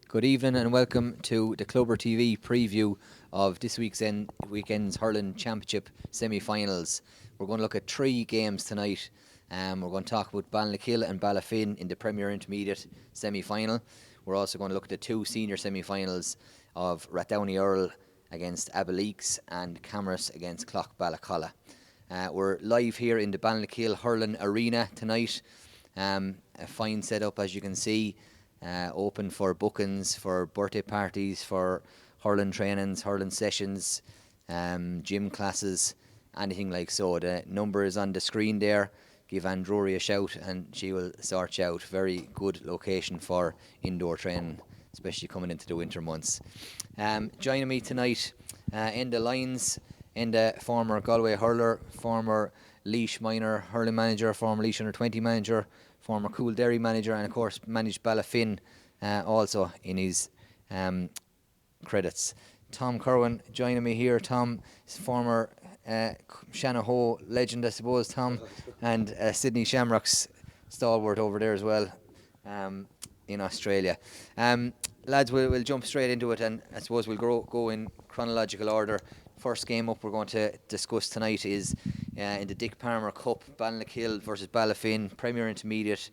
Good evening and welcome to the Clubber TV preview of this weekend's Hurling Championship semi-finals. We're going to look at 3 games tonight. We're going to talk about Ballinakill and Ballyfin in the Premier Intermediate semi-final. We're also going to look at the 2 senior semi-finals of Rathdowney Errill against Abbeyleix and Camross against Clough Ballacolla. We're live here in the Ballinakill Hurling Arena tonight. A fine setup, as you can see. Open for bookings, for birthday parties, for hurling trainings, hurling sessions, gym classes, anything like so. The number is on the screen there. Give Anne Drury a shout and she will sort you out. Very good location for indoor training, especially coming into the winter months. Joining me tonight in the lines, in the former Galway hurler, former Laois minor hurling manager, former Laois under 20 manager, former Cool Derry manager, and of course managed Ballyfin also in his credits. Tom Kerwin joining me here. Tom is former Shanahoe legend, I suppose, Tom, and Sydney Shamrock's stalwart over there as well in Australia. Lads, we'll jump straight into it, and I suppose we'll go in chronological order. First game up we're going to discuss tonight is in the Dick Palmer Cup, Ballinakill versus Ballyfin, Premier Intermediate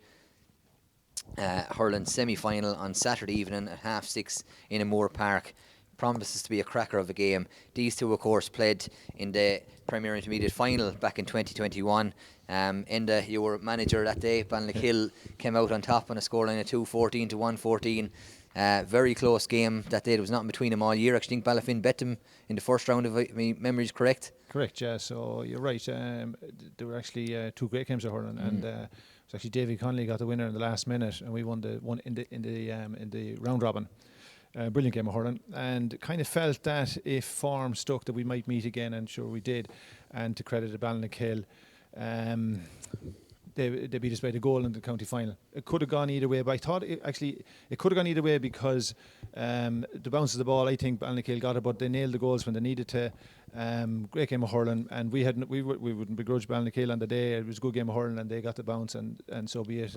hurling semi-final on Saturday evening at 6:30 in Moore Park. Promises to be a cracker of a game. These two, of course, played in the Premier Intermediate final back in 2021. Enda, you were manager that day. Ballinakill came out on top on a scoreline of 2-14 to 1-14. Very close game that day. It was not in between them all year. Actually, I think Ballyfin bet them in the first round, if my memory is correct. Correct, yeah. So you're right. There were actually 2 great games of hurling, and it was actually Davy Connolly got the winner in the last minute, and we won the one in the round robin. Brilliant game of hurling, and kind of felt that if form stuck that we might meet again, and sure we did. And to credit to Ballinakill, they beat us by the goal in the county final. It could have gone either way, but I thought it could have gone either way because the bounce of the ball, I think Ballinakill got it, but they nailed the goals when they needed to. Great game of hurling, and we wouldn't begrudge Ballinakill on the day. It was a good game of hurling, and they got the bounce, and so be it.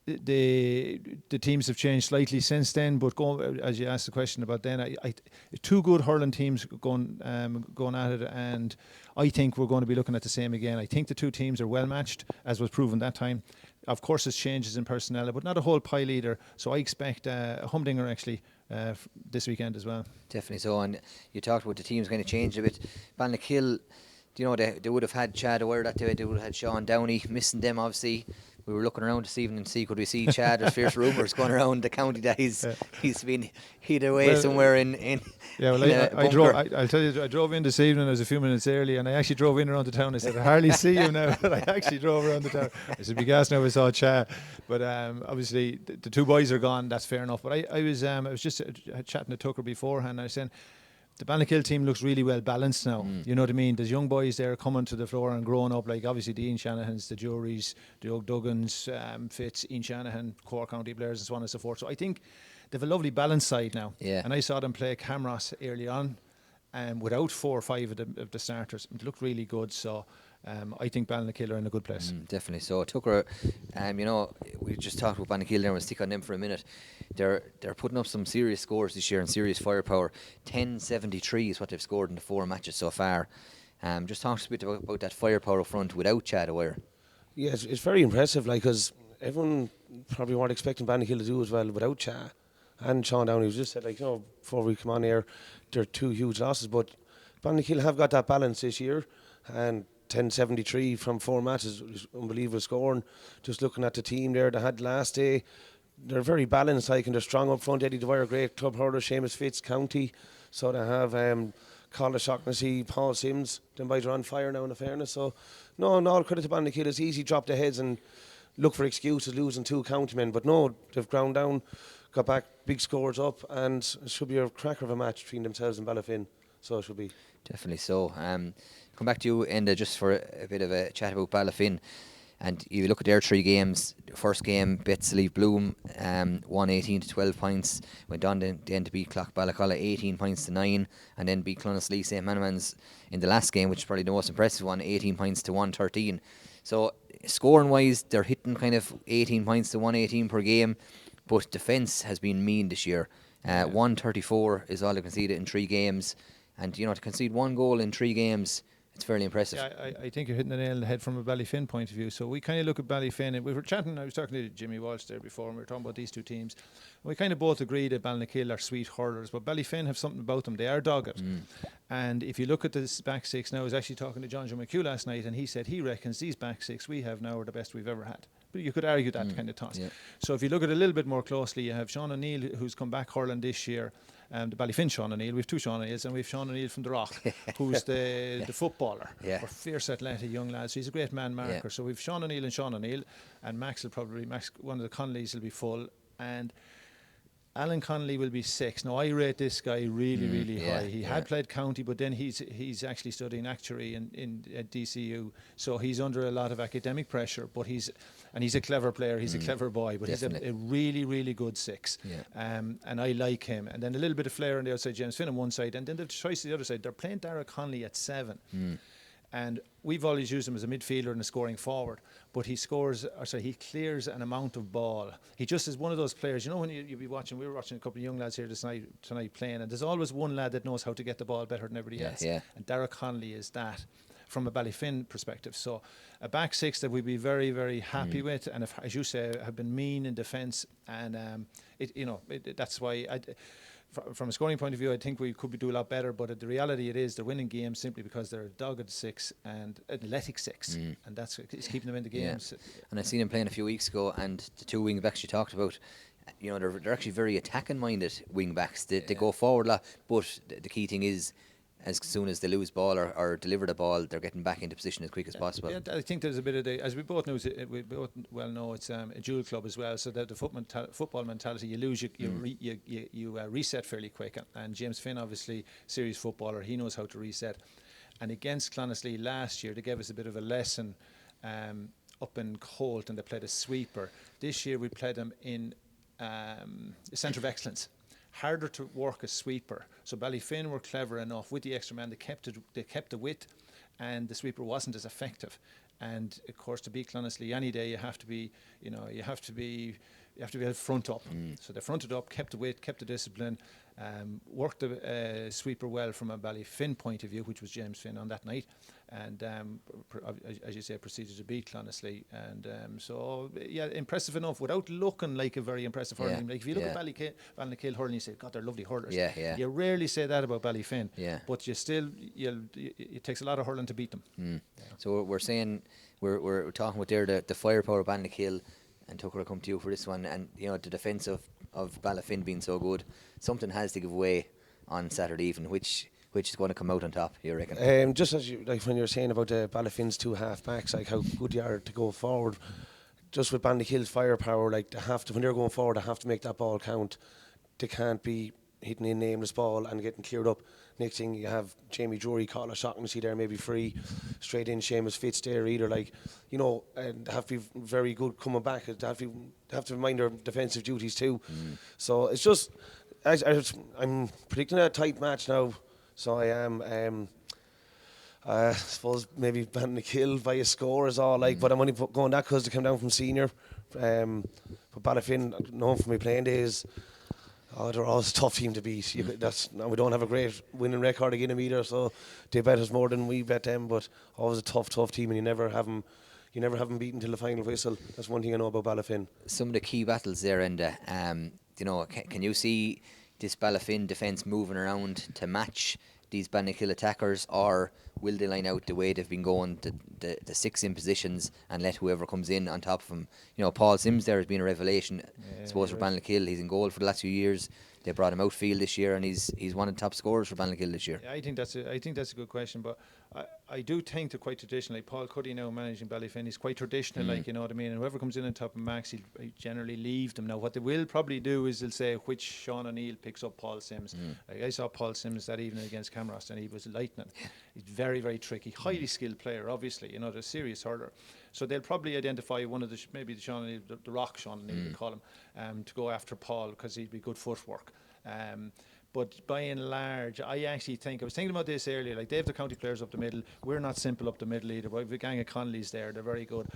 The teams have changed slightly since then, but as you asked the question about then, I 2 good hurling teams going at it, and I think we're going to be looking at the same again. I think the 2 teams are well matched, as was proven that time. Of course, there's changes in personnel, but not a whole pile either. So I expect a humdinger actually this weekend as well. Definitely so. And you talked about the teams kind of changed a bit. Ballinakill, they would have had Chad O'Ware that day. They would have had Sean Downey. Missing them, obviously. We were looking around this evening to see could we see Chad. There's fierce rumours going around the county that he's been hid away somewhere in yeah, well, I'll tell you, I drove in this evening. I was a few minutes early, and I actually drove in around the town. I said, I hardly see you now, but I actually drove around the town. I said, be gas now I saw Chad. But obviously the 2 boys are gone. That's fair enough. But I was just chatting to Tucker beforehand. I was saying, the Ballinakill team looks really well balanced now. You know what I mean? There's young boys there coming to the floor and growing up, like obviously the Ian Shanahans, the Juries, the O'Duggans, Fitz, Ian Shanahan, Cork County players and so on and so forth. So I think they've a lovely balanced side now. Yeah. And I saw them play Camross early on without 4 or 5 of the starters. It looked really good. So I think Ballinakill are in a good place. Definitely so. Tucker, we just talked about Ballinakill there. We'll stick on them for a minute. They're putting up some serious scores this year and serious firepower. 10-73 is what they've scored in the 4 matches so far. Just talk a bit about that firepower up front without Chad O'Ware. Yeah, it's very impressive, because everyone probably weren't expecting Ballinakill to do as well without Chad and Sean Downey. Was just said, before we come on here, they're 2 huge losses, but Ballinakill have got that balance this year, and 10-73 from 4 matches is unbelievable scoring. Just looking at the team there they had last day, they're very balanced, and they're strong up front. Eddie Dwyer, great club hurler. Seamus Fitz, county. So they have Colin Shaughnessy, Paul Sims. Them boys are on fire now, in fairness. So, no, all credit to Ballinakill. It's easy to drop their heads and look for excuses, losing 2 county men. But no, they've ground down, got back, big scores up, and it should be a cracker of a match between themselves and Ballyfin. So it should be. Definitely so. Come back to you, Enda, just for a bit of a chat about Ballyfin. And if you look at their 3 games, the first game, Betsleaf Bloom won 18 to 12 points, went on then to beat Clough Ballacolla 18 points to 9, and then beat Clonaslee St. Manamans in the last game, which is probably the most impressive one, 18 points to 113. So scoring wise, they're hitting kind of 18 points to 118 per game. but defence has been mean this year. 134 is all they conceded in 3 games, and to concede 1 goal in 3 games, it's fairly impressive. Yeah, I think you're hitting the nail on the head from a Ballyfin point of view. So we kind of look at Ballyfin, and we were chatting, I was talking to Jimmy Walsh there before, and we were talking about these 2 teams. And we kind of both agreed that Ballinakill are sweet hurlers, but Ballyfin have something about them. They are dogged. And if you look at this back 6 now, I was actually talking to John McHugh last night, and he said he reckons these back 6 we have now are the best we've ever had. But you could argue that kind of toss. Yeah. So if you look at it a little bit more closely, you have Sean O'Neill, who's come back hurling this year. The Ballyfin Sean O'Neill, we have 2 Sean O'Neills, and we have Sean O'Neill from the Rock, who's the footballer, or fierce athletic young lad. So he's a great man marker. So we've Sean O'Neill, and Max one of the Conleys will be full, and Alan Connolly will be 6. Now I rate this guy really high. He had played county, but then he's actually studying actuary at DCU, so he's under a lot of academic pressure. But he's a clever player. He's a clever boy, but definitely. He's a really good 6. And I like him. And then a little bit of flair on the outside, James Finn on one side, and then the choice on the other side. They're playing Dara Connolly at 7. And we've always used him as a midfielder and a scoring forward, but he clears an amount of ball. He just is one of those players, when you be watching, we were watching a couple of young lads here tonight playing, and there's always one lad that knows how to get the ball better than everybody else. And Derek Connolly is that from a Ballyfin perspective. So a back 6 that we'd be very, very happy with, and if, as you say, have been mean in defence, and that's why from a scoring point of view, I think we could do a lot better, but the reality it is they're winning games simply because they're a dogged 6 and athletic 6, and that's it's keeping them in the games. And I seen him playing a few weeks ago, and the 2 wing backs you talked about, they're actually very attacking minded wing backs. They go forward a lot, but the key thing is, as soon as they lose ball or deliver the ball, they're getting back into position as quick as possible. Yeah, I think there's a bit of as we both know, it's a dual club as well. So that the football mentality, you lose, you reset fairly quick. And James Finn, obviously, serious footballer, he knows how to reset. And against Clonaslee last year, they gave us a bit of a lesson up in Colt, and they played a sweeper. This year we played them in a centre of excellence. Harder to work a sweeper. So Ballyfin were clever enough with the extra man. They kept the width, and the sweeper wasn't as effective. And of course, to beat Clonaslee any day, you have to be front up. So they fronted up, kept the width, kept the discipline, worked the sweeper well from a Ballyfin point of view, which was James Finn on that night, and as you say, proceeded to beat Clonaslee. And impressive enough without looking like a very impressive hurling. Like if you look at Ballinakill hurling, you say, God, they're lovely hurlers. You rarely say that about Ballyfin. But it takes a lot of hurling to beat them. So we're saying we're talking about there the firepower of Ballinakill, and Tucker will come to you for this one, and the defence of Ballyfin being so good, something has to give way on Saturday evening. Which is going to come out on top, you reckon? Just as you when you're saying about Ballyfin's 2 half backs, like how good they are to go forward. Just with Ballinakill's firepower, like they have to, when they're going forward, they have to make that ball count. They can't be hitting in nameless ball and getting cleared up. Next thing you have Jamie Drury call a shot and see there maybe free straight in. Seamus Fitz there either, and they have to be very good coming back. They have to mind their defensive duties too. So it's just I'm predicting a tight match now. So I am. I suppose maybe Ballinakill by a score is all but I'm only going that because they come down from senior. But Ballyfin, known from my playing days. They're always a tough team to beat. We don't have a great winning record against them either, so they bet us more than we bet them. But always a tough team, and you never have them beaten till the final whistle. That's one thing I know about Ballyfin. Some of the key battles there, and can you see this Ballyfin defence moving around to match these Ballinakill attackers, or will they line out the way they've been going, the 6 in positions, and let whoever comes in on top of them? Paul Sims there has been a revelation, I suppose, for Ballinakill. He's in goal for the last few years. They brought him outfield this year, and he's one of the top scorers for Ballinakill this year. Yeah, I think that's a good question, but I do think they're quite traditional. Like Paul Cuddy now managing Ballyfin, he's quite traditional, you know what I mean. And whoever comes in on top of Max, he'll generally leave them. Now, what they will probably do is they'll say which Sean O'Neill picks up Paul Sims. Like I saw Paul Sims that evening against Camross, and he was lightning. He's very, very tricky, highly skilled player. Obviously, they're a serious hurler. So they'll probably identify one of maybe the Sean O'Neill, the Rock Sean O'Neill, we call him, to go after Paul because he'd be good footwork. But by and large, I actually think, I was thinking about this earlier, like they have the county players up the middle. We're not simple up the middle either. We have a gang of Conleys there, they're very good.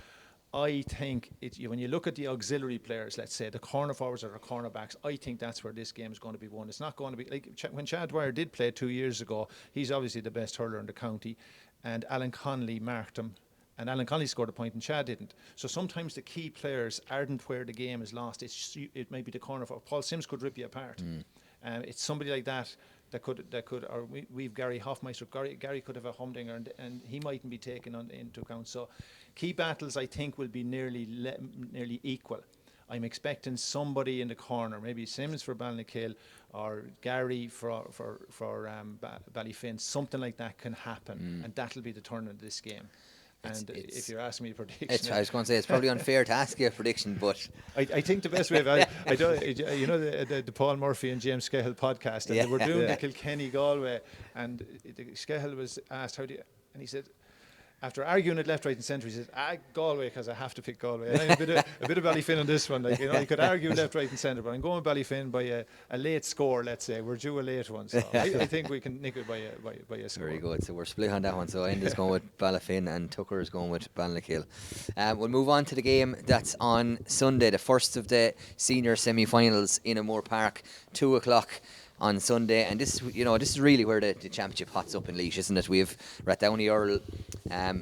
I think when you look at the auxiliary players, let's say the corner forwards or the cornerbacks, I think that's where this game is going to be won. It's not going to be like when Chad Dwyer did play 2 years ago. He's obviously the best hurler in the county, and Alan Connolly marked him, and Alan Connolly scored a point and Chad didn't. So sometimes the key players aren't where the game is lost. It may be the corner forward. Paul Sims could rip you apart. It's somebody like that. That could, or we've Gary Hoffmeister. Gary could have a humdinger, and he mightn't be taken into account. So, key battles I think will be nearly equal. I'm expecting somebody in the corner, maybe Sims for Ballinakill or Gary for Ballyfin. Something like that can happen, and that'll be the turn of this game. And if you're asking me a prediction, I was going to say it's probably unfair to ask you a prediction, but I think the best way of I don't, you know the Paul Murphy and James Scahill podcast, and they were doing the Kilkenny Galway, and Scahill was asked how do you, and he said, after arguing it left, right, and centre, he said, Galway, because I have to pick Galway. And a bit of Ballyfin on this one. Like, you could argue left, right, and centre, but I'm going with Ballyfin by a late score, let's say. We're due a late one. So I think we can nick it by a score. Very good. So we're split on that one. So Enda's going with Ballyfin and Tucker is going with Ballinakill. We'll move on to the game that's on Sunday, the first of the senior semi-finals in O'Moore Park, 2 o'clock. On Sunday, and this is really where the championship hots up in Laois, isn't it? We have Rathdowney Errill,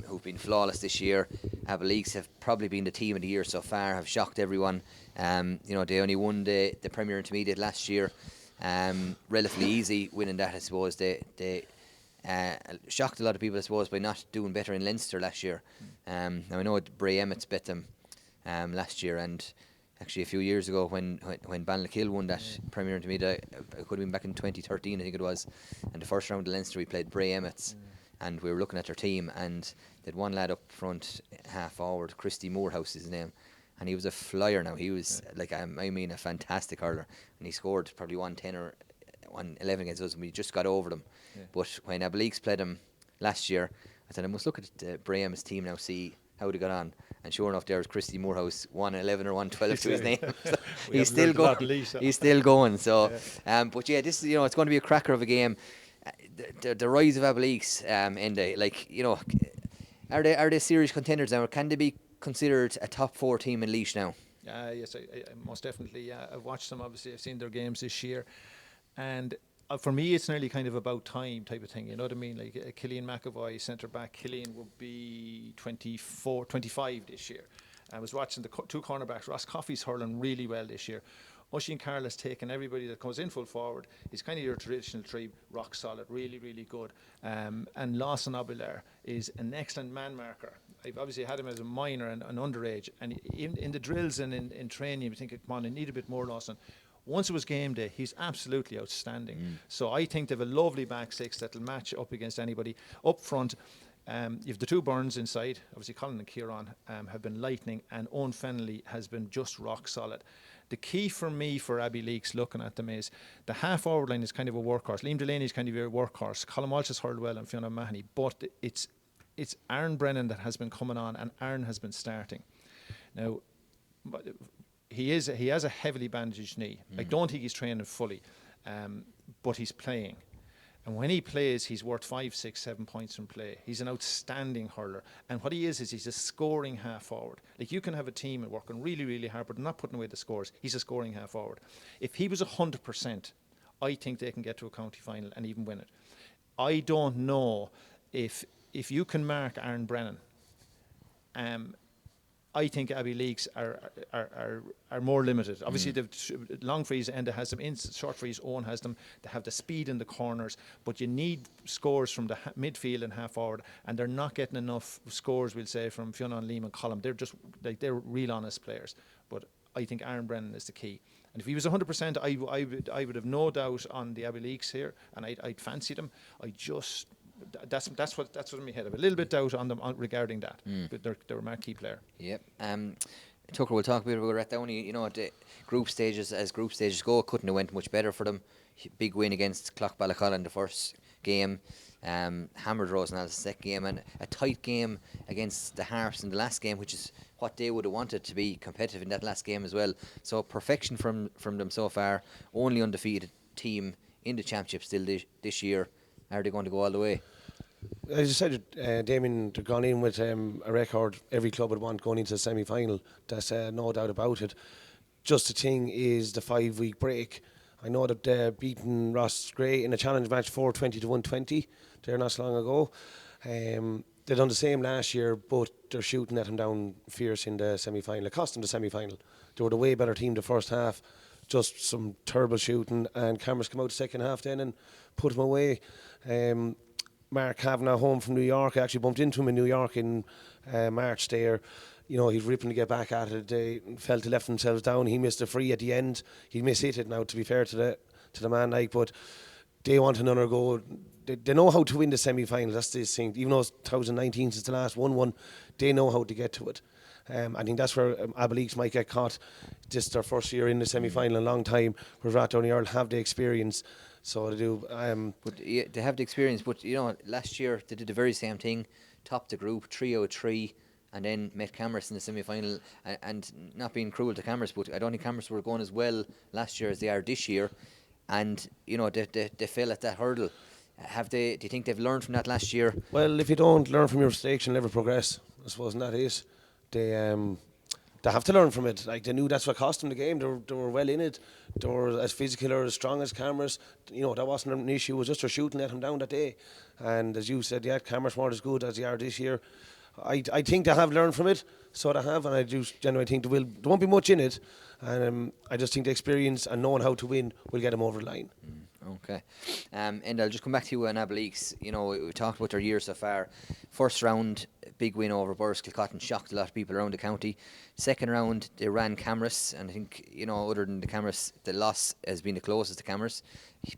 who've been flawless this year. Abbeyleix have probably been the team of the year so far, have shocked everyone. They only won the Premier Intermediate last year, relatively easy winning that, I suppose. They shocked a lot of people, I suppose, by not doing better in Leinster last year. Now I know Bray Emmets bet them last year, and actually a few years ago when Ballinakill won that Premier Intermediate, it could have been back in 2013 I think it was, and the first round of Leinster we played Bray Emmets, and we were looking at their team, and they'd one lad up front, half forward, Christy Morehouse is his name, and he was a flyer. Now he was a fantastic hurler, and he scored probably 110 or 111 against us, and we just got over them. But when Abbeyleix played them last year, I said I must look at the Bray Emmets team now, see how they got on, and sure enough, there's Christy Morehouse, 111 or 112 to his name. So he's still going. He's still going. So, but yeah, this is it's going to be a cracker of a game. The rise of Abbeyleix, are they serious contenders now, or can they be considered a top 4 team in Laois now? Yes, I most definitely. I've watched them. Obviously, I've seen their games this year, and for me, it's nearly kind of about time type of thing. You know what I mean? Like Killian McAvoy, centre back. Killian will be 24, 25 this year. I was watching the 2 cornerbacks. Ross Coffey's hurling really well this year. Oisin Carroll has taken everybody that comes in full forward. He's kind of your traditional three, rock solid, really, really good. And Lawson Abbeyleix is an excellent man marker. I've obviously had him as a minor and an underage. And in the drills and in training, you think, come on, I need a bit more Lawson. Once it was game day, he's absolutely outstanding. So I think they have a lovely back six that'll match up against anybody. Up front, you've the 2 Burns inside. Obviously, Colin and Kieran have been lightning, and Owen Fennelly has been just rock solid. The key for me for Abbeyleix looking at them is the half-forward line is kind of a workhorse. Liam Delaney is kind of a workhorse. Colin Walsh has hurled well and Fiona Mahoney, but it's Aaron Brennan that has been coming on, and Aaron has been starting. Now, he has a heavily bandaged knee. I don't think he's training fully, but he's playing. And when he plays, he's worth 5, 6, 7 points from play. He's an outstanding hurler. And what he is he's a scoring half forward. Like, you can have a team working really, really hard, but not putting away the scores. He's a scoring half forward. If he was 100%, I think they can get to a county final and even win it. I don't know if you can mark Aaron Brennan. I think Abbeyleix are more limited. Obviously, the long freeze, Enda has them. In short freeze, Owen has them. They have the speed in the corners, but you need scores from the midfield and half forward, and they're not getting enough scores, we'll say, from Fionn, Liam and Colm. They're just they're real honest players. But I think Aaron Brennan is the key. And if he was 100%, I would have no doubt on the Abbeyleix here, and I'd fancy them. That's what's in my head. I have a little bit doubt on them regarding that, but they're a marquee player. Yep. Tucker will talk a bit about Rathdowney. The group stages, as group stages go, couldn't have went much better for them. Big win against Clough Ballacolla in the first game. Hammered Rosenal the second game, and a tight game against the Harps in the last game, which is what they would have wanted to be competitive in that last game as well. So perfection from them so far. Only undefeated team in the championship still this year. Are they going to go all the way? As you said, Damien, they've gone in with a record every club would want going into the semi-final. That's no doubt about it. Just the thing is the 5-week break. I know that they're beaten Ross Gray in a challenge match 420 to 120 there not so long ago. They done the same last year, but they're shooting at him down fierce in the semi-final. It cost them the semi-final. They were the way better team the first half. Just some terrible shooting, and Camross come out the second half then and put them away. Mark Kavanagh, home from New York, I actually bumped into him in New York in March there. You know, he's ripping to get back at it. They felt they left themselves down. He missed a free at the end. He mishit it now, to be fair to the man, like, but they want another go. They know how to win the semi-final. That's this thing. Even though it's 2019 since the last one, they know how to get to it. I think that's where Abbeyleix might get caught. This is their first year in the semi-final in a long time, where Rathdowney Errill have the experience. So they do. But yeah, they have the experience. But you know, last year they did the very same thing, topped the group 3 out of 3, and then met Camross in the semi-final. And not being cruel to Camross, but I don't think Camross were going as well last year as they are this year. And you know, they fell at that hurdle. Do you think they've learned from that last year? Well, if you don't learn from your mistakes, you'll never progress, I suppose, and that is. They have to learn from it. Like, they knew that's what cost them the game. They were well in it. They were as physical or as strong as Camross. You know, that wasn't an issue. It was just their shooting let them down that day. And as you said, yeah, Camross weren't as good as they are this year. I think they have learned from it, so they have, and I do genuinely think there won't be much in it. And I just think the experience and knowing how to win will get them over the line. Okay. And I'll just come back to you on Abbeyleix. You know, we talked about their year so far. First round, big win over Borris-Kilcotton, shocked a lot of people around the county. Second round, they ran Camross, and I think, you know, other than the Camross, the loss has been the closest to Camross.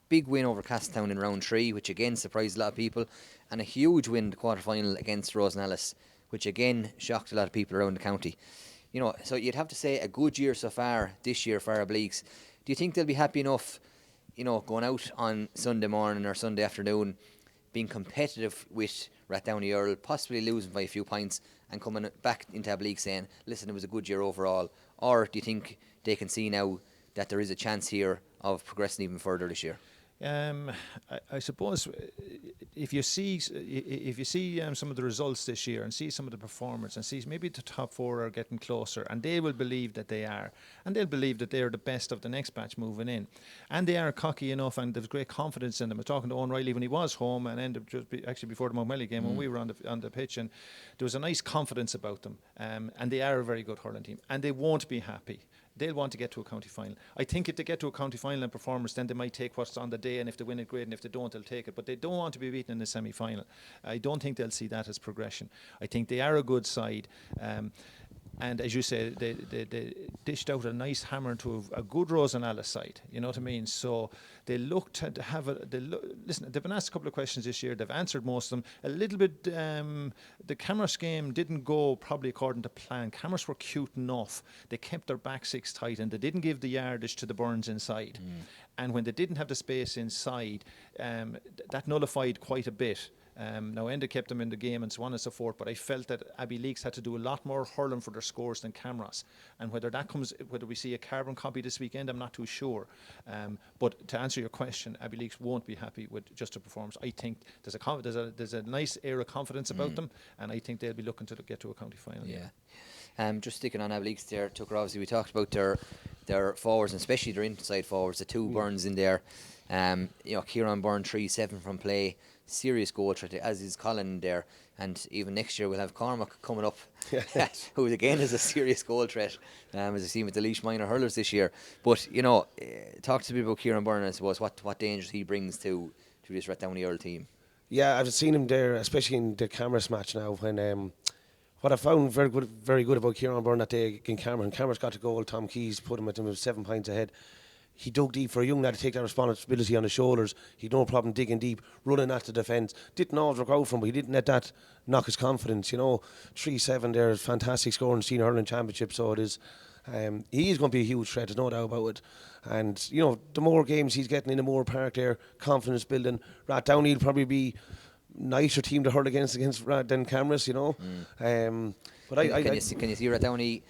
Big win over Castletown in round 3, which again surprised a lot of people. And a huge win in the quarter-final against Rosenellis, which again shocked a lot of people around the county. You know, so you'd have to say a good year so far this year for Abbeyleix. Do you think they'll be happy enough, you know, going out on Sunday morning or Sunday afternoon, being competitive with Rathdowney Errill, possibly losing by a few points and coming back into Abbeyleix saying, listen, it was a good year overall? Or do you think they can see now that there is a chance here of progressing even further this year? I suppose if you see some of the results this year and see some of the performance and see maybe the top 4 are getting closer, and they will believe that they are, and they'll believe that they are the best of the next batch moving in, and they are cocky enough and there's great confidence in them. I was talking to Owen Riley when he was home and ended just actually before the Mountmelly game when we were on the pitch, and there was a nice confidence about them, and they are a very good hurling team, and they won't be happy. They'll want to get to a county final. I think if they get to a county final and performance, then they might take what's on the day, and if they win it, great, and if they don't, they'll take it. But they don't want to be beaten in the semi-final. I don't think they'll see that as progression. I think they are a good side. And as you say, they dished out a nice hammer to a good Rosenellis side. You know what I mean? So they look to have listen, they've been asked a couple of questions this year. They've answered most of them. A little bit, the Camross game didn't go probably according to plan. Camross were cute enough. They kept their back 6 tight, and they didn't give the yardage to the Burns inside. And when they didn't have the space inside, that nullified quite a bit. Now Enda kept them in the game and so on and so forth, but I felt that Abbeyleix had to do a lot more hurling for their scores than Camross, and whether we see a carbon copy this weekend, I'm not too sure. But to answer your question, Abbeyleix won't be happy with just a performance. I think there's a nice air of confidence about them, and I think they'll be looking to get to a county final. Yeah. Just sticking on Abbeyleix there, Tucker, obviously we talked about their forwards, and especially their inside forwards, the 2 Burns in there. You know, Kieran Byrne 3-7 from play, serious goal threat, as is Colin there, and even next year we'll have Cormac coming up, who again is a serious goal threat, as I see with the Laois minor hurlers this year. But you know, talk to me about Kieran Byrne, I suppose, what dangers he brings to this Rathdowney Errill team. Yeah, I've seen him there, especially in the Camross match now, when what I found very good about Kieran Byrne that day in Camross got the goal. Tom Keys put him at him 7 points ahead. He dug deep for a young lad to take that responsibility on his shoulders. He had no problem digging deep, running at the defence. Didn't always work out for him, but he didn't let that knock his confidence. You know, 3-7 there is fantastic score in the Senior Hurling Championship, so it is. He is going to be a huge threat, there's no doubt about it. And, you know, the more games he's getting in the Moore Park there, confidence building. Rathdowney will probably be nicer team to hurl against than Camross, you know. But can you see Rathdowney,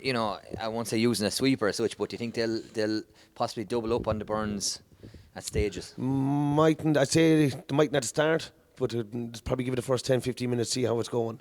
you know, I won't say using a sweeper or such, but do you think they'll possibly double up on the Burns at stages? I'd say they mightn't at the start, but probably give it the first 10-15 minutes, see how it's going.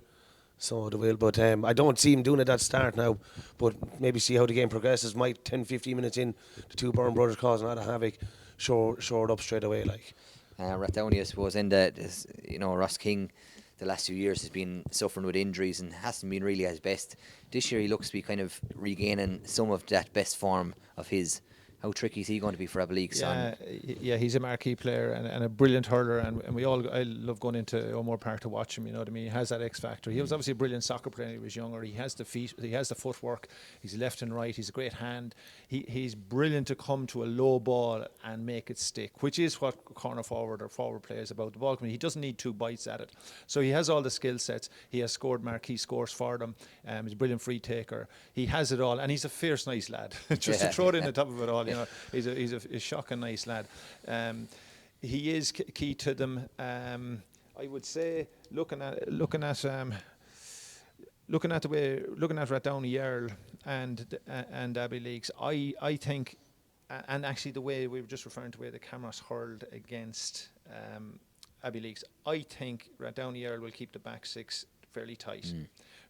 So they will, but I don't see him doing it at start now. But maybe see how the game progresses. Might 10-15 minutes in, the two Byrne brothers causing a lot of havoc, shore it up straight away. Like Rathdowney, I suppose, Ross King, the last few years has been suffering with injuries and hasn't been really at his best. This year he looks to be kind of regaining some of that best form of his. How tricky is he going to be for Abbeyleix? Yeah, he's a marquee player and a brilliant hurler, and I love going into O'Moore Park to watch him. You know what I mean? He has that X factor. He was obviously a brilliant soccer player when he was younger. He has the feet, he has the footwork. He's left and right. He's a great hand. He's brilliant to come to a low ball and make it stick, which is what corner forward or forward play is about. The ball coming, he doesn't need two bites at it. So he has all the skill sets. He has scored marquee scores for them. He's a brilliant free taker. He has it all, and he's a fierce, nice lad. Just to throw it in the top of it all. You know, he's a shocking nice lad. He is key to them. I would say looking at Rathdowney, Errill, and Abbeyleix, I think, and actually the way we were just referring to the way the Camross hurled against Abbeyleix, I think Rathdowney, Errill will keep the back six fairly tight.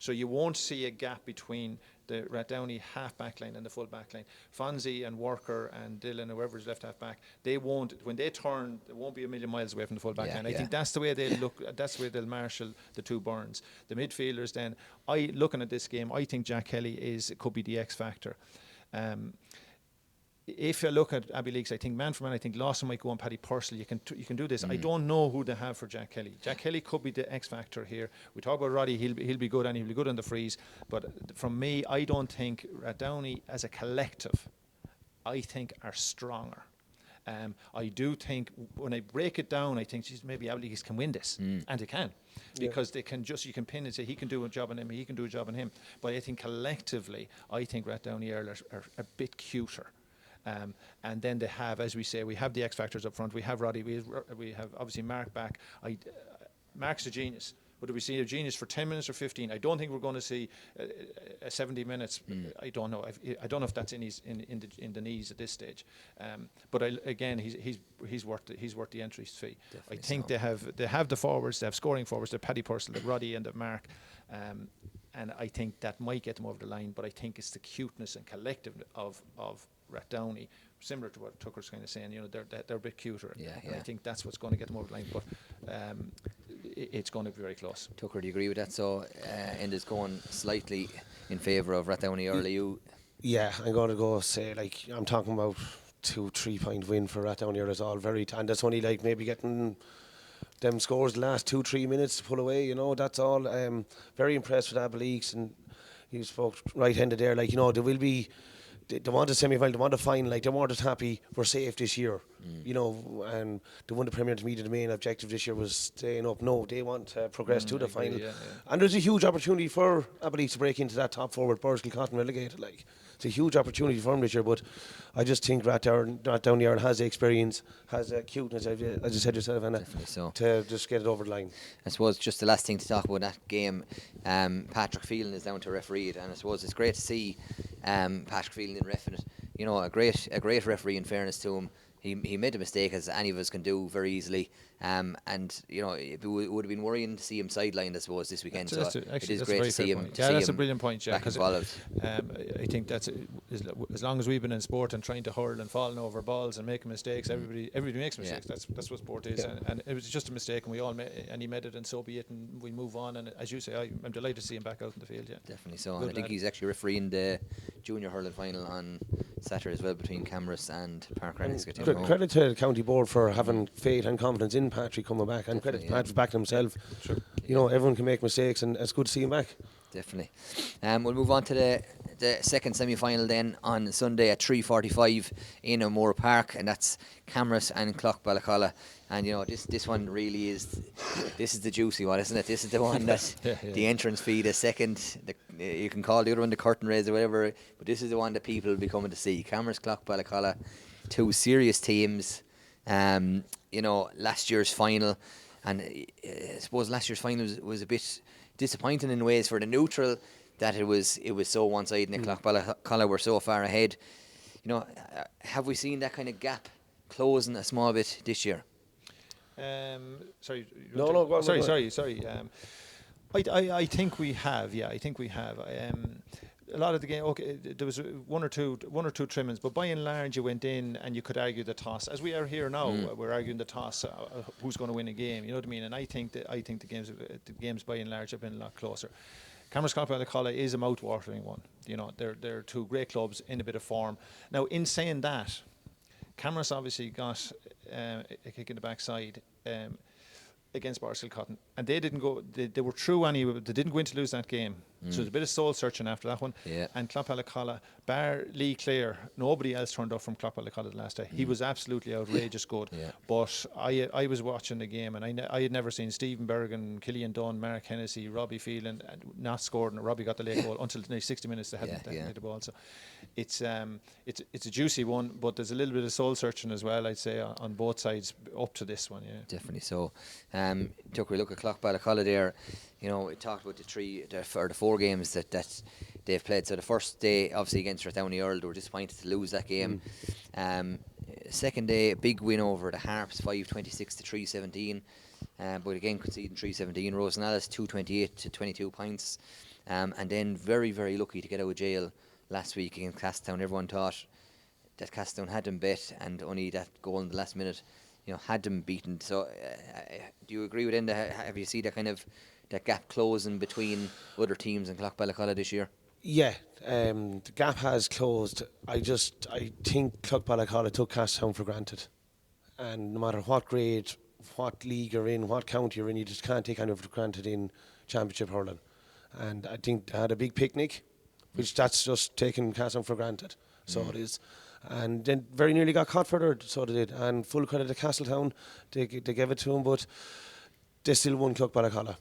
So you won't see a gap between the Rathdowney half back line and the full back line. Fonzie and Worker and Dylan, whoever's left half back, they won't, when they turn, they won't be a million miles away from the full back line. I think that's the way they'll look, that's the way they'll marshal the two Burns. The midfielders then, looking at this game, I think Jack Kelly could be the X factor. If you look at Abbeyleix, I think man for man, I think Lawson might go on Paddy Purcell. You can do this. I don't know who they have for Jack Kelly. Jack Kelly could be the X factor here. We talk about Roddy, he'll be good, and he'll be good on the freeze. But from me, I don't think Rathdowney as a collective, I think are stronger. I do think when I break it down, I think maybe Abbeyleix can win this, and they can, because they can you can pin and say he can do a job on him, he can do a job on him. But I think collectively, I think Rathdowney are a bit cuter. And then they have, as we say, we have the X factors up front. We have Roddy. We have obviously Mark back. Mark's a genius. Would we see a genius for 10 minutes or 15? I don't think we're going to see 70 minutes. I don't know. I don't know if that's in the knees at this stage. But he's worth the entry fee. Definitely. I think they have the forwards. They have scoring forwards. They're Paddy Purcell, the Roddy, and the Mark. And I think that might get them over the line. But I think it's the cuteness and collective of Rathdowney, similar to what Tucker's kind of saying. You know, they're a bit cuter. And I think that's what's going to get them over the line. But it's going to be very close. Tucker, do you agree with that? So, end is going slightly in favour of Rathdowney early. Yeah, I'm going to go say, I'm talking about 2-3 point win for Rathdowney. It's all very, and that's only maybe getting them scores the last 2-3 minutes to pull away. You know, that's all. Very impressed with Abbeyleix, and he spoke right-handed there. They will be. They want a semi-final, they want a final, they weren't as happy, we're safe this year, you know, and they won the Premier Intermediate. The main objective this year was staying up. No, they want to progress to the final. And there's a huge opportunity for Abbeyleix to break into that top four with Bursley Cotton relegated. It's a huge opportunity for them this year, but I just think Rathdowney Errill has the experience, has the cuteness, as you said yourself, Anna, to just get it over the line. I suppose just the last thing to talk about that game, Patrick Phelan is down to referee it, and I suppose it's great to see Patrick Phelan in reffing it. You know, a great referee, in fairness to him. He made a mistake, as any of us can do very easily, and you know, it would have been worrying to see him sidelined, I suppose, this weekend. So it is great to see him. That's a brilliant point, Jack. Because I think that's as long as we've been in sport and trying to hurl and falling over balls and making mistakes, everybody makes mistakes. That's what sport is, and it was just a mistake, and we all and he made it, and so be it, and we move on. And as you say, I'm delighted to see him back out in the field. Yeah, definitely so. And I think he's actually refereeing the junior hurling final on Saturday as well between Camross and Park Rennisk. Credit to the county board for having faith and confidence in Patrick coming back, and credit to Patrick backing himself. Sure. You know, everyone can make mistakes, and it's good to see him back. Definitely. We'll move on to the second semi-final then on Sunday at 3:45 in O'Moore Park, and that's Camross and Clough Ballacolla. And you know, this one really is the juicy one, isn't it? This is the one that the entrance fee, the second, you can call the other one the curtain raiser or whatever, but this is the one that people will be coming to see. Camross, Clough Ballacolla, two serious teams. You know, last year's final, and I suppose last year's final was a bit disappointing in ways for the neutral, that it was so one-sided, and Clough Ballacolla were so far ahead. You know, have we seen that kind of gap closing a small bit this year? Sorry. No, go on. Sorry. I think we have. Yeah, I think we have. A lot of the game, okay, there was one or two trimmings, but by and large, you went in and you could argue the toss, as we are here now. We're arguing the toss, who's going to win a game. You know what I mean? And I think the games by and large have been a lot closer. Camross Clough Ballacolla is a mouth-watering one. You know, they're two great clubs in a bit of form. Now, in saying that, Camross obviously got a kick in the backside against Ballysfin, and they didn't go. They were through anyway. They didn't go in to lose that game. So there's a bit of soul searching after that one. Yeah. And Clough Ballacolla, bar Lee Clare, nobody else turned up from Clough Ballacolla the last day. He was absolutely outrageous good. Yeah. But I was watching the game, and I had never seen Stephen Bergen, Killian Dunn, Mark Hennessy, Robbie Phelan not scored, and Robbie got the late goal until the 60 minutes they hadn't hit the ball. So it's a juicy one, but there's a little bit of soul searching as well, I'd say, on both sides up to this one. Yeah, definitely so. Took a look at Clough Ballacolla there. You know, we talked about the 4 games that they've played. So the first day, obviously against Rathdowney Errill, they were disappointed to lose that game. Second day, a big win over the Harps, 5-26 to 3-17. But again, conceding 3-17. Rosenallis 2-28 to 22 points. And then very, very lucky to get out of jail last week against Castleton. Everyone thought that Castleton had them bet, and only that goal in the last minute, you know, had them beaten. So do you agree with Enda? Have you seen that gap closing between other teams and Clough Ballacolla this year? Yeah, the gap has closed. I think Clough Ballacolla took Castleton for granted, and no matter what grade, what league you're in, what county you're in, you just can't take anyone for granted in Championship hurling. And I think they had a big picnic, which that's just taking Castleton for granted. So it is. And then very nearly got caught for third, so they did. And full credit to Castletown, they gave it to them, but they still won Clough Ballacolla.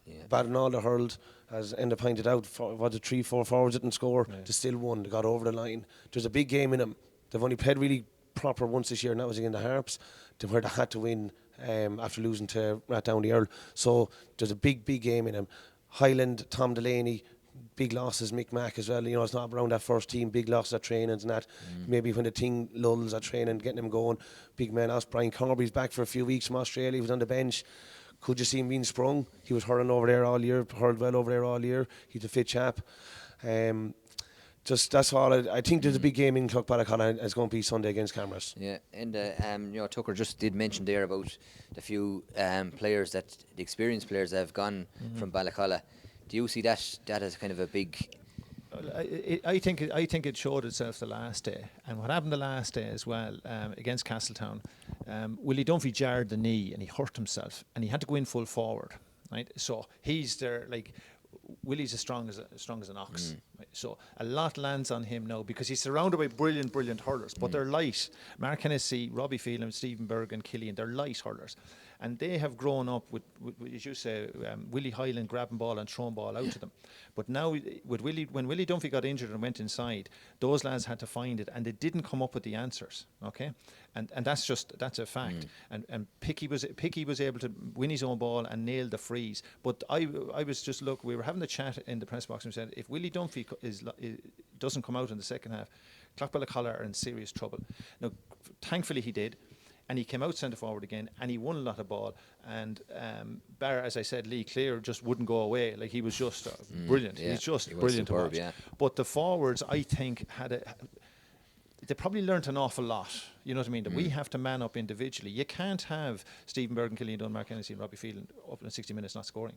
Yeah. Batting all the hurled, as Enda pointed out, the 3-4 forwards didn't score, they still won, they got over the line. There's a big game in them. They've only played really proper once this year, and that was against the Harps, where they had to win after losing to Rathdowney Errill. So there's a big game in them. Highland, Tom Delaney, big losses, Mick Mack as well. You know, it's not around that first team, big losses at trainings and that. Maybe when the thing lulls at training, getting them going. Big men, us. Brian Corby's back for a few weeks from Australia. He was on the bench. Could you see him being sprung? He was hurling over there all year, hurled well over there all year. He's a fit chap. Just that's all. I think there's a big game in Clough Ballacolla, and it's going to be Sunday against Camross. Yeah, and you know, Tucker just did mention there about the few players the experienced players that have gone from Ballacolla. Do you see that as kind of a big? I think it showed itself the last day, and what happened the last day as well against Castletown. Willie Dunphy jarred the knee and he hurt himself, and he had to go in full forward. Right, so he's there like. Willie's as strong as an ox. Right? So a lot lands on him now because he's surrounded by brilliant hurlers, but they're light. Mark Hennessy, Robbie Phelan, Stephen Berg and Killian, they're light hurlers. And they have grown up with as you say, Willie Hyland grabbing ball and throwing ball out to them. But now, with Willie, when Willie Dunphy got injured and went inside, those lads had to find it, and they didn't come up with the answers. Okay, and that's a fact. And Picky was able to win his own ball and nail the freeze. But I was just we were having the chat in the press box and we said if Willie Dunphy doesn't come out in the second half, Clough Ballacolla are in serious trouble. Now, thankfully he did. And he came out centre forward again, and he won a lot of ball. And Barr, as I said, Lee Clear just wouldn't go away. Like, he was just brilliant. Yeah, He's just he brilliant superb, to watch. yeah. But the forwards, I think, they probably learnt an awful lot. You know what I mean? That we have to man up individually. You can't have Stephen Bergen, Killian Dunn, Mark Hennessy and Robbie Phelan up in 60 minutes not scoring.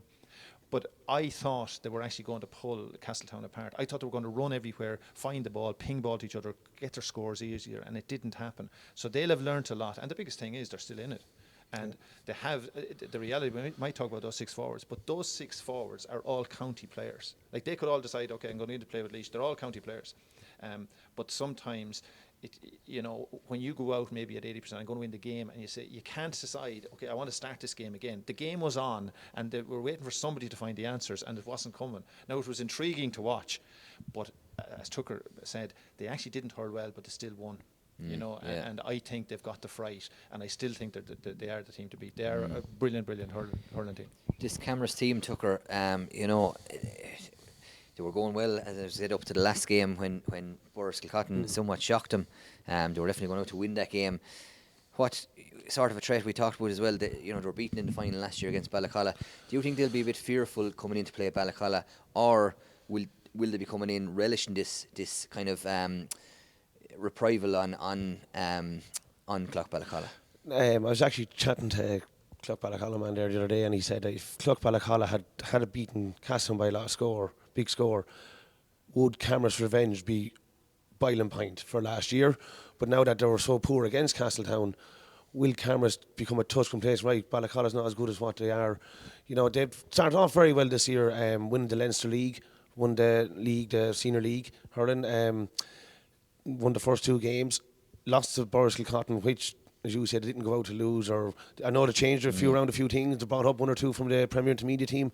But I thought they were actually going to pull Castletown apart. I thought they were going to run everywhere, find the ball, ping ball to each other, get their scores easier, and it didn't happen. So they'll have learnt a lot. And the biggest thing is they're still in it. And they have the reality. We might talk about those 6 forwards, but those 6 forwards are all county players. Like, they could all decide, okay, I'm going to need to play with Laois. They're all county players. But sometimes, when you go out maybe at 80%, I'm going to win the game, and you say, you can't decide, okay, I want to start this game again. The game was on, and they were waiting for somebody to find the answers, and it wasn't coming. Now, it was intriguing to watch, but as Tucker said, they actually didn't hurl well, but they still won. And I think they've got the fright, and I still think that they are the team to beat. They are a brilliant hurling team. This Camross team, Tucker, they were going well, as I said, up to the last game when Boris Kilcotton somewhat shocked them. They were definitely going out to win that game. what sort of a threat we talked about as well. They were beaten in the final last year against Ballacolla. Do you think they'll be a bit fearful coming in to play at Ballacolla, or will they be coming in relishing this kind of reprisal on Clough Ballacolla? I was actually chatting to Clough Ballacolla man there the other day, and he said that if Clough Ballacolla had beaten Castletown by a big score, would Camross' revenge be boiling point for last year? But now that they were so poor against Castletown, will Camross become a touchscreen place? Right, Ballacolla's not as good as what they are. They've started off very well this year, winning the Leinster League, won the Senior League hurling, won the first 2 games, lost to Ballinakill Cotton, which, as you said, they didn't go out to lose. Or I know they changed around a few things. They brought up 1 or 2 from the Premier Intermediate team,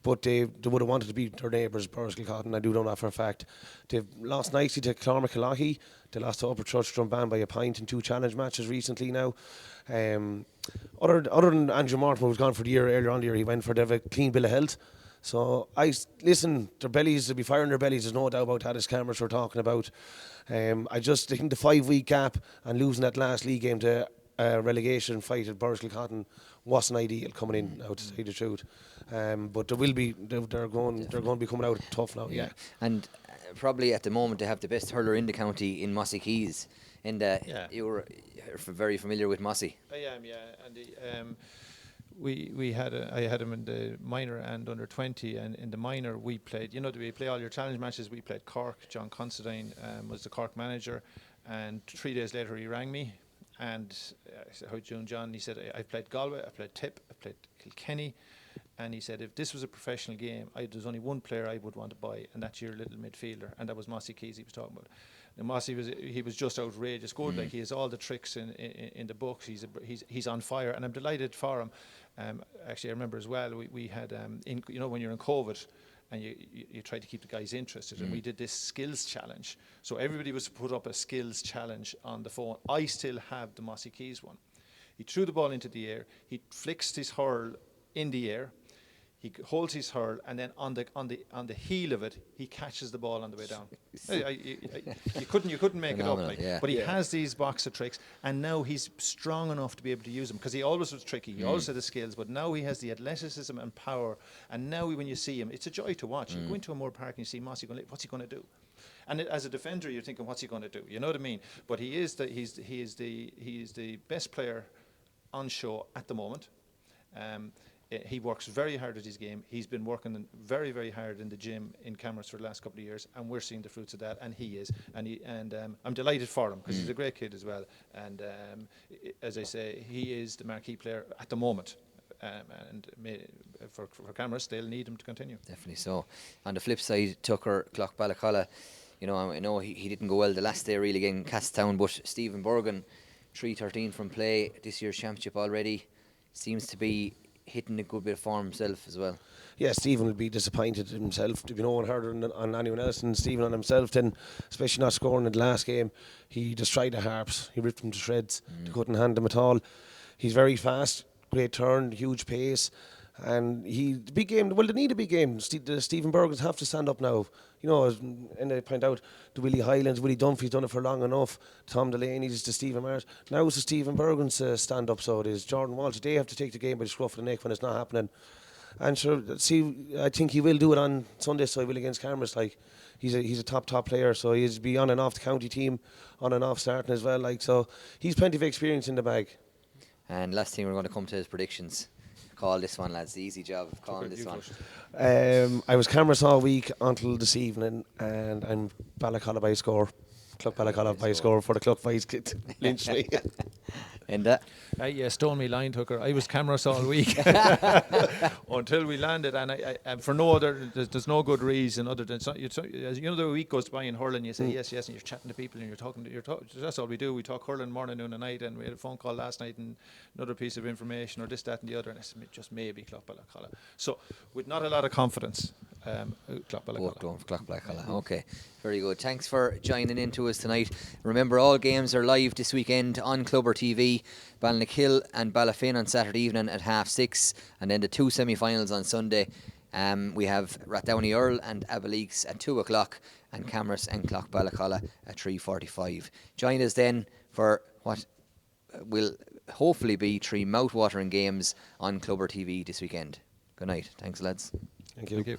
but they would have wanted to beat their neighbours, Ballinakill Cotton. I do know that for a fact. They've lost nicely to Clough. They lost to Upper Church Drumban by a point in 2 challenge matches recently now. Other than Andrew Mortimer, who was gone for the year earlier on the year, he went for a clean bill of health. So their bellies, they'll be firing their bellies, there's no doubt about that, as Camross were talking about. I think the 5-week gap and losing that last league game to relegation fight at Ballinakill Cotton wasn't ideal coming in now, to say the truth. But they're going to be coming out tough now. Yeah. And probably at the moment they have the best hurler in the county in Mossy Keys. And you're very familiar with Mossy. I am, yeah. And I had him in the minor and under 20, and in the minor we played. We play all your challenge matches. We played Cork. John Considine was the Cork manager, and 3 days later he rang me, and I said, "How are you doing, John?" He said, "I played Galway, I played Tip, I played Kilkenny," and he said, "If this was a professional game, there's only one player I would want to buy, and that's your little midfielder," and that was Mossy Keys he was talking about. And Mossy was just outrageous good. Like, he has all the tricks in the books. He's on fire, and I'm delighted for him. Actually, I remember as well, we had when you're in COVID and you try to keep the guys interested, and we did this skills challenge. So everybody was to put up a skills challenge on the phone. I still have the Mossy Keys one. He threw the ball into the air. He flicks his hurl in the air. He holds his hurl, and then on the heel of it, he catches the ball on the way down. You couldn't make it up. But he has these box of tricks, and now he's strong enough to be able to use them, because he always was tricky. He always had the skills, but now he has the athleticism and power. And now when you see him, it's a joy to watch. You go into a Moore Park and you see Mossy going, what's he going to do? And as a defender, you're thinking, what's he going to do? You know what I mean? But he is the best player on show at the moment. He works very hard at his game. He's been working very, very hard in the gym in Camross for the last couple of years, and we're seeing the fruits of that. And he is, and I'm delighted for him, because he's a great kid as well. And as I say, he is the marquee player at the moment. For Camross, they'll need him to continue. Definitely so. On the flip side, Tucker, Clough Ballacolla, I know he didn't go well the last day really against Castletown, but Stephen Bergen, 3-13 from play this year's championship already, seems to be hitting a good bit of form himself as well. Yeah, Stephen will be disappointed in himself, to be no one harder on anyone else than Stephen on himself. Then, especially not scoring in the last game, he destroyed the Harps. He ripped them to shreds. They couldn't hand them at all. He's very fast, great turn, huge pace, and the big game. Well, they need a big game. The Stephen Bergens have to stand up now. And they point out the Willie Highlands, Willie Dunphy's done it for long enough. Tom Delaney's to Stephen Marsh. Now it's the Stephen Bergens stand up. So it is Jordan Walsh. They have to take the game by the scruff of the neck when it's not happening. And sure, I think he will do it on Sunday. So he will against Camross. Like, he's a top player. So he's be on and off the county team, on and off starting as well. Like, so he's plenty of experience in the bag. And last thing we're going to come to is predictions. Call this one, lads. The easy job of calling this one. I was Camross all week until this evening, and I'm Ballacolla by a score. Clough Ballacolla by a score for the Clough boys. Lynch me. And that? Yeah, stone me line, Tucker. I was Camross all week until we landed, and for no other, there's no good reason other than as the week goes by in hurling, you say yes, and you're chatting to people and you're talking. That's all we do. We talk hurling morning, noon, and night, and we had a phone call last night and another piece of information or this, that, and the other, and I said just maybe Clough Ballacolla. So with not a lot of confidence, Clough Ballacolla. Going for Clough Ballacolla. Okay, very good. Thanks for joining in to us tonight. Remember, all games are live this weekend on Clubber TV. Ballinakill and Ballyfin on Saturday evening at 6:30, and then the 2 semi-finals on Sunday. We have Rathdowney Errill and Abbeyleix at 2 o'clock, and Camross and Clough Ballacolla at 3:45. Join us then for will hopefully be 3 mouth-watering games on Clubber TV this weekend. Good night. Thanks, lads. Thank you. Thank you.